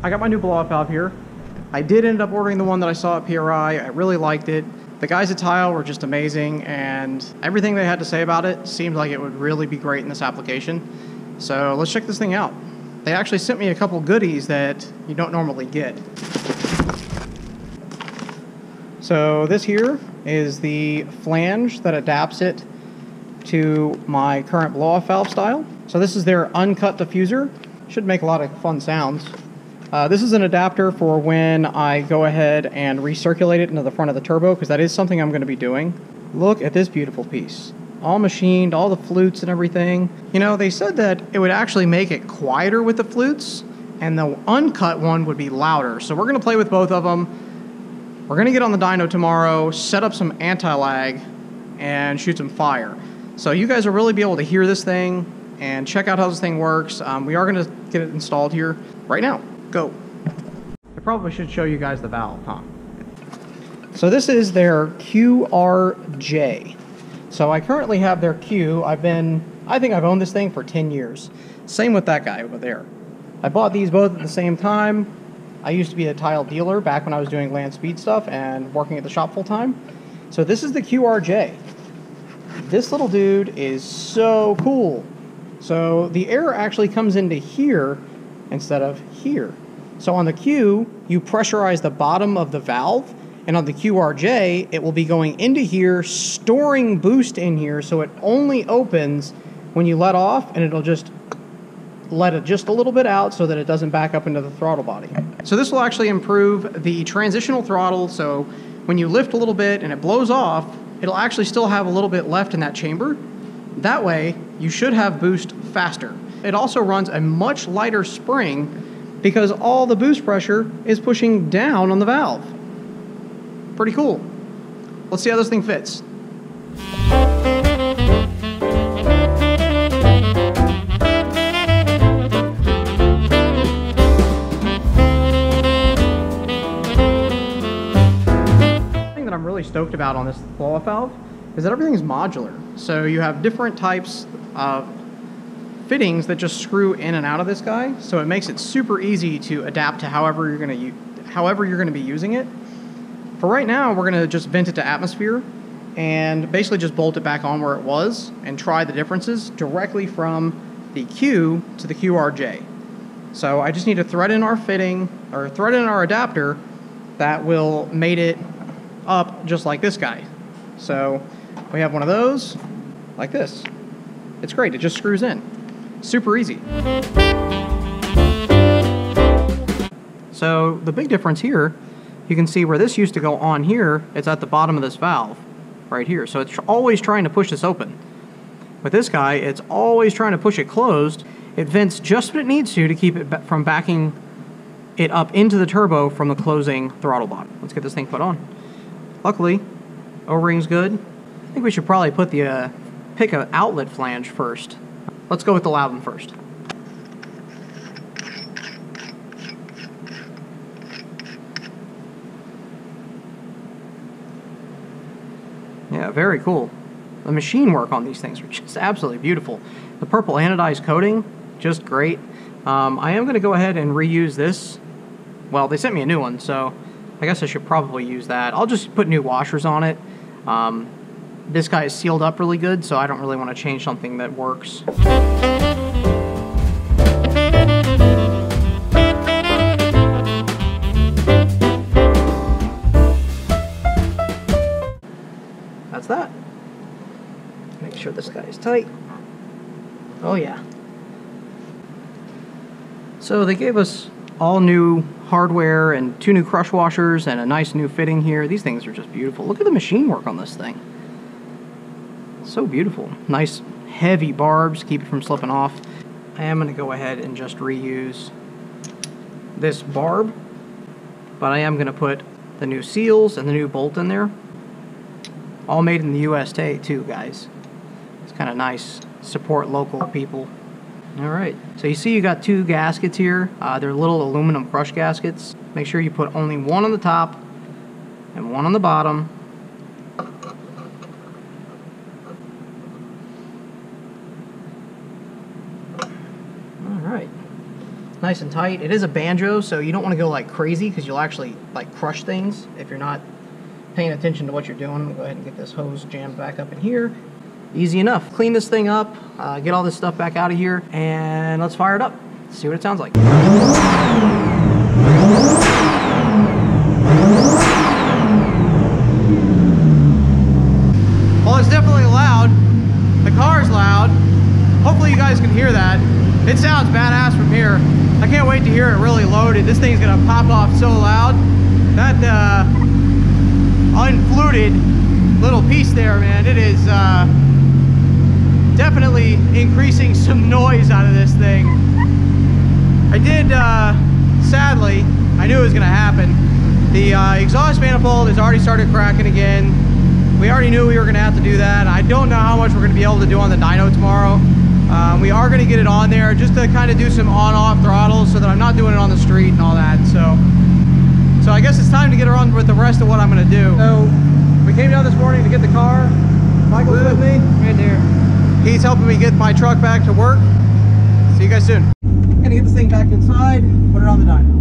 I got my new blow-off valve here. I did end up ordering the one that I saw at PRI. I really liked it. The guys at Tial were just amazing, and everything they had to say about it seemed like it would really be great in this application. So let's check this thing out. They actually sent me a couple goodies that you don't normally get. So this here is the flange that adapts it to my current blow-off valve style. So this is their uncut diffuser. Should make a lot of fun sounds. This is an adapter for when I go ahead and recirculate it into the front of the turbo, because that is something I'm going to be doing. Look at this beautiful piece. All machined, all the flutes and everything. You know, they said that it would actually make it quieter with the flutes, and the uncut one would be louder. So we're going to play with both of them. We're going to get on the dyno tomorrow, set up some anti-lag, and shoot some fire. So you guys will really be able to hear this thing and check out how this thing works. We are going to get it installed here right now. Go. I probably should show you guys the valve, huh? So this is their QRJ. So I currently have their Q. I think I've owned this thing for 10 years. Same with that guy over there. I bought these both at the same time. I used to be a Tial dealer back when I was doing land speed stuff and working at the shop full time. So this is the QRJ. This little dude is so cool. So the air actually comes into here instead of here. So on the Q, you pressurize the bottom of the valve, and on the QRJ, it will be going into here, storing boost in here, so it only opens when you let off, and it'll just let it just a little bit out so that it doesn't back up into the throttle body. So this will actually improve the transitional throttle, so when you lift a little bit and it blows off, it'll actually still have a little bit left in that chamber. That way, you should have boost faster. It also runs a much lighter spring because all the boost pressure is pushing down on the valve. Pretty cool. Let's see how this thing fits. The thing that I'm really stoked about on this blow-off valve is that everything's modular. So you have different types of fittings that just screw in and out of this guy, so it makes it super easy to adapt to however you're going to be using it. For right now, we're going to just vent it to atmosphere and basically just bolt it back on where it was and try the differences directly from the Q to the QRJ. So I just need to thread in our fitting, or thread in our adapter that will mate it up just like this guy. So we have one of those like this. It's great, it just screws in. Super easy. So the big difference here, you can see where this used to go on here, it's at the bottom of this valve right here. So it's always trying to push this open. With this guy, it's always trying to push it closed. It vents just what it needs to keep it from backing it up into the turbo from the closing throttle body. Let's get this thing put on. Luckily, O-ring's good. I think we should probably put the pick an outlet flange first. Let's go with the loud one first. Yeah, very cool. The machine work on these things are just absolutely beautiful. The purple anodized coating, just great. I am going to go ahead and reuse this. Well, they sent me a new one, so I guess I should probably use that. I'll just put new washers on it. This guy is sealed up really good, so I don't really want to change something that works. That's that. Make sure this guy is tight. Oh yeah. So they gave us all new hardware and 2 new crush washers and a nice new fitting here. These things are just beautiful. Look at the machine work on this thing. So beautiful. Nice heavy barbs, keep it from slipping off. I am going to go ahead and just reuse this barb, but I am going to put the new seals and the new bolt in there. All made in the USA too, guys. It's kind of nice. Support local people. Alright, so you see you got 2 gaskets here. They're little aluminum crush gaskets. Make sure you put only one on the top and one on the bottom. nice and tight. It is a banjo, so you don't want to go like crazy because you'll actually like crush things if you're not paying attention to what you're doing. I'm gonna go ahead and get this hose jammed back up in here. Easy enough. Clean this thing up, get all this stuff back out of here, and let's fire it up. See what it sounds like. Well, it's definitely loud. The car's loud. Hopefully you guys can hear that. It sounds badass from here. I can't wait to hear it really loaded. This thing's gonna pop off so loud. That unfluted little piece there, man, it is definitely increasing some noise out of this thing. I did, sadly, I knew it was gonna happen. The exhaust manifold has already started cracking again. We already knew we were gonna have to do that. I don't know how much we're gonna be able to do on the dyno tomorrow. We are gonna get it on there just to kind of do some on-off throttles so that I'm not doing it on the street and all that. So I guess it's time to get on with the rest of what I'm gonna do. So we came down this morning to get the car. Michael's with me. Right there. He's helping me get my truck back to work. See you guys soon. I'm gonna get this thing back inside, put it on the dyno.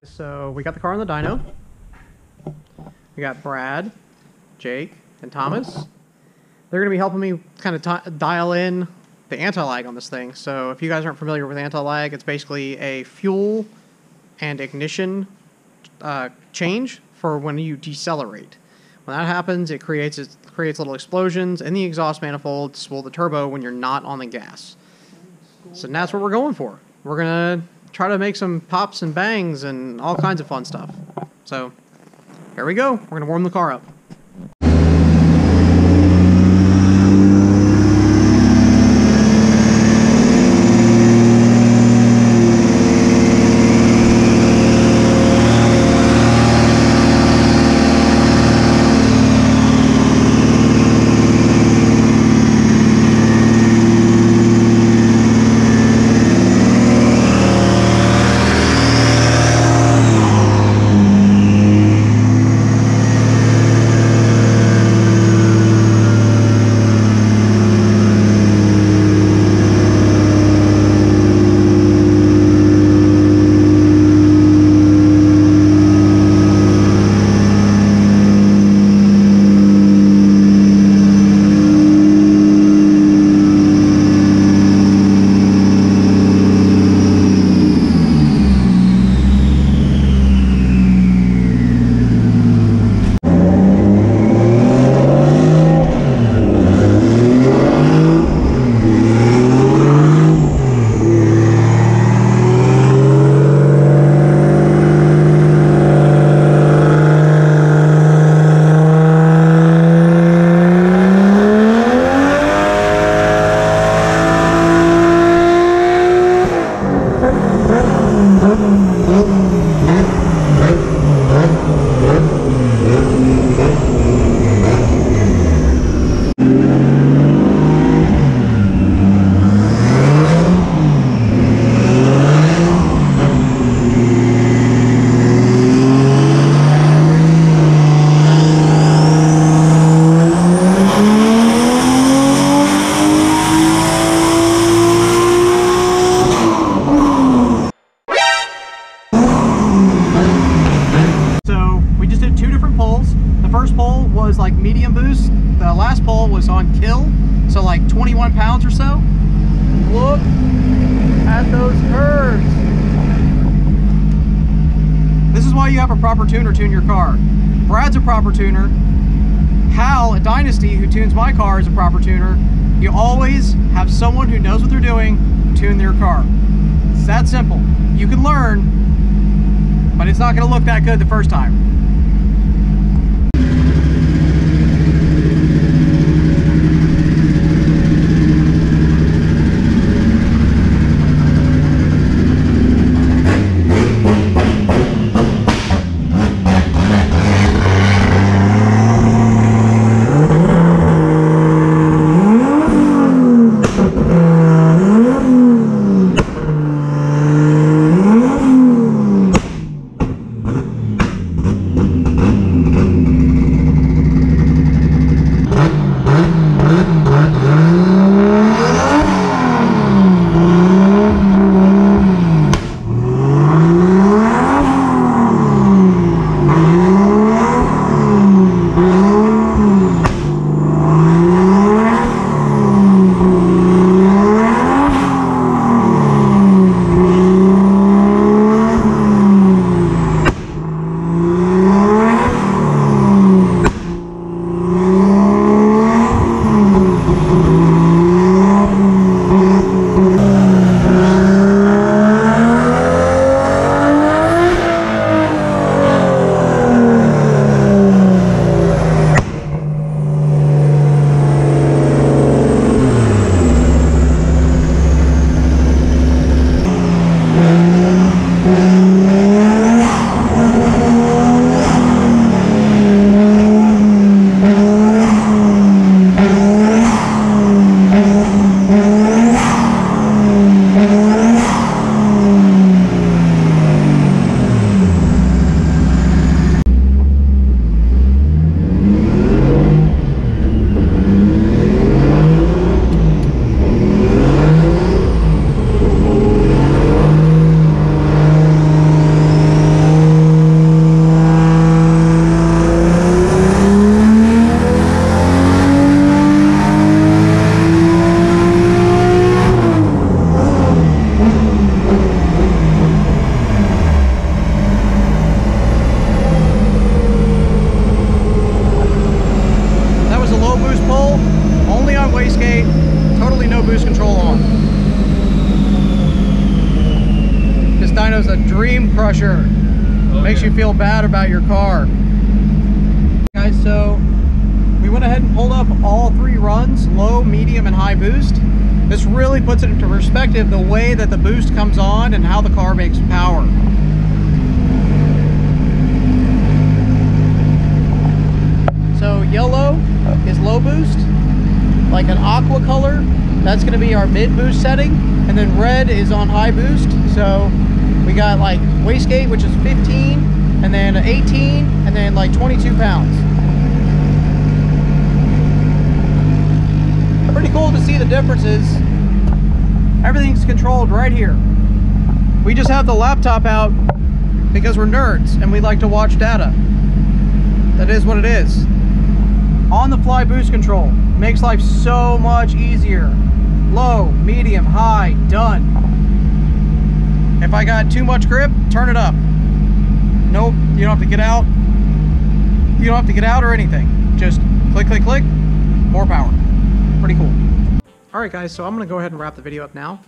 So we got the car on the dyno. We got Brad, Jake, and Thomas. They're going to be helping me kind of dial in the anti-lag on this thing. So if you guys aren't familiar with anti-lag, it's basically a fuel and ignition change for when you decelerate. When that happens, it creates little explosions in the exhaust manifold to spool the turbo when you're not on the gas. So that's what we're going for. We're going to try to make some pops and bangs and all kinds of fun stuff. So here we go. We're going to warm the car up. Medium boost. The last pull was on kill, so like 21 pounds or so. Look at those curves. This is why you have a proper tuner tune your car. Brad's a proper tuner. Hal at Dynasty, who tunes my car, is a proper tuner. You always have someone who knows what they're doing tune their car. It's that simple. You can learn, but it's not going to look that good the first time. Dyno's a dream crusher. Makes you feel bad about your car. Guys, so we went ahead and pulled up all 3 runs, low, medium, and high boost. This really puts it into perspective the way that the boost comes on and how the car makes power. So yellow is low boost, like an aqua color, that's going to be our mid boost setting, and then red is on high boost. So we got like wastegate, which is 15, and then 18, and then like 22 pounds. Pretty cool to see the differences. Everything's controlled right here. We just have the laptop out because we're nerds and we like to watch data. That is what it is. On the fly boost control makes life so much easier. Low, medium, high, done. If I got too much grip, turn it up. Nope, you don't have to get out. You don't have to get out or anything. Just click, click, click, more power. Pretty cool. All right, guys, so I'm gonna go ahead and wrap the video up now.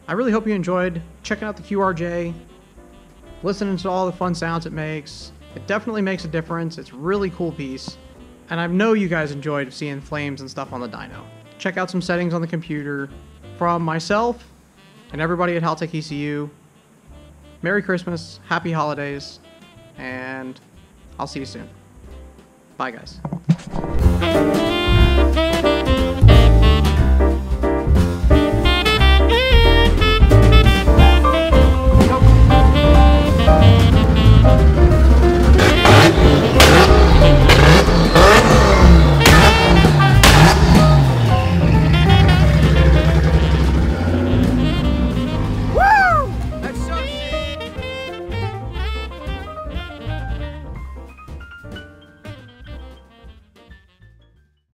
I really hope you enjoyed checking out the QRJ, listening to all the fun sounds it makes. It definitely makes a difference. It's a really cool piece. And I know you guys enjoyed seeing flames and stuff on the dyno. Check out some settings on the computer. From myself and everybody at Haltech ECU, Merry Christmas, Happy Holidays, and I'll see you soon. Bye, guys.